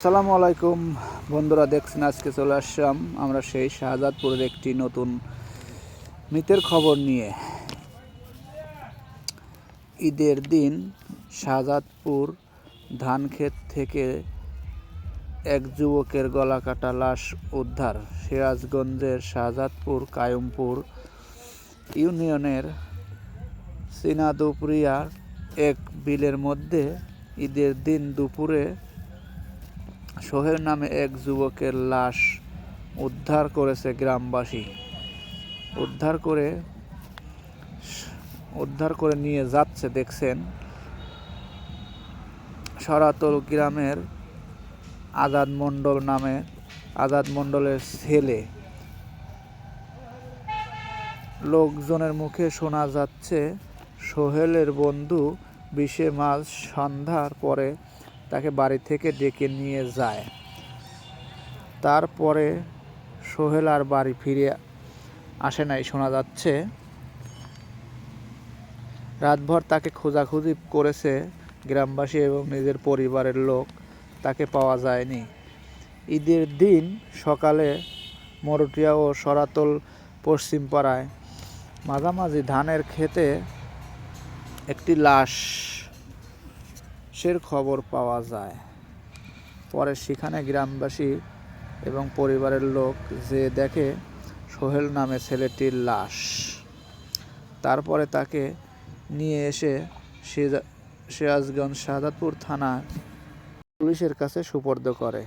আসসালামু আলাইকুম বন্ধুরা, দেখছেন আজকে চলে আসলাম আমরা সেই শাহজাদপুরের একটি নতুন মৃতের খবর নিয়ে। ঈদের দিন শাহজাদপুর ধানক্ষেত থেকে এক যুবকের গলাকাটা লাশ উদ্ধার। সিরাজগঞ্জের শাহজাদপুর কায়ুমপুর ইউনিয়নের সিনাদুপুরিয়ার এক বিলের মধ্যে ঈদের দিন দুপুরে সোহেল নামে এক যুবকের লাশ উদ্ধার করেছে গ্রামবাসী। উদ্ধার করে নিয়ে যাচ্ছে, দেখছেন, সরাতল গ্রামের আজাদ মণ্ডলের ছেলে। লোকজনের মুখে শোনা যাচ্ছে, সোহেলের বন্ধু 20 মার্চ সন্ধ্যার পরে তাকে বাড়ি থেকে ডেকে নিয়ে যায়। তারপরে সোহেল আর বাড়ি ফিরে আসে নাই। শোনা যাচ্ছে রাতভর তাকে খোঁজাখুঁজি করেছে গ্রামবাসী এবং নিজের পরিবারের লোক, তাকে পাওয়া যায়নি। ঈদের দিন সকালে মরুটিয়া ও সরাতল পশ্চিমপাড়ায় মাঝামাঝি ধানের ক্ষেতে একটি লাশের খবর পাওয়া যায়। পরে সেখানে গ্রামবাসী এবং পরিবারের লোক যে দেখে সোহেল নামে ছেলেটির লাশ। তারপরে তাকে নিয়ে এসে সিরাজগঞ্জ শাহজাদপুর থানা পুলিশের কাছে সুপর্দ করে।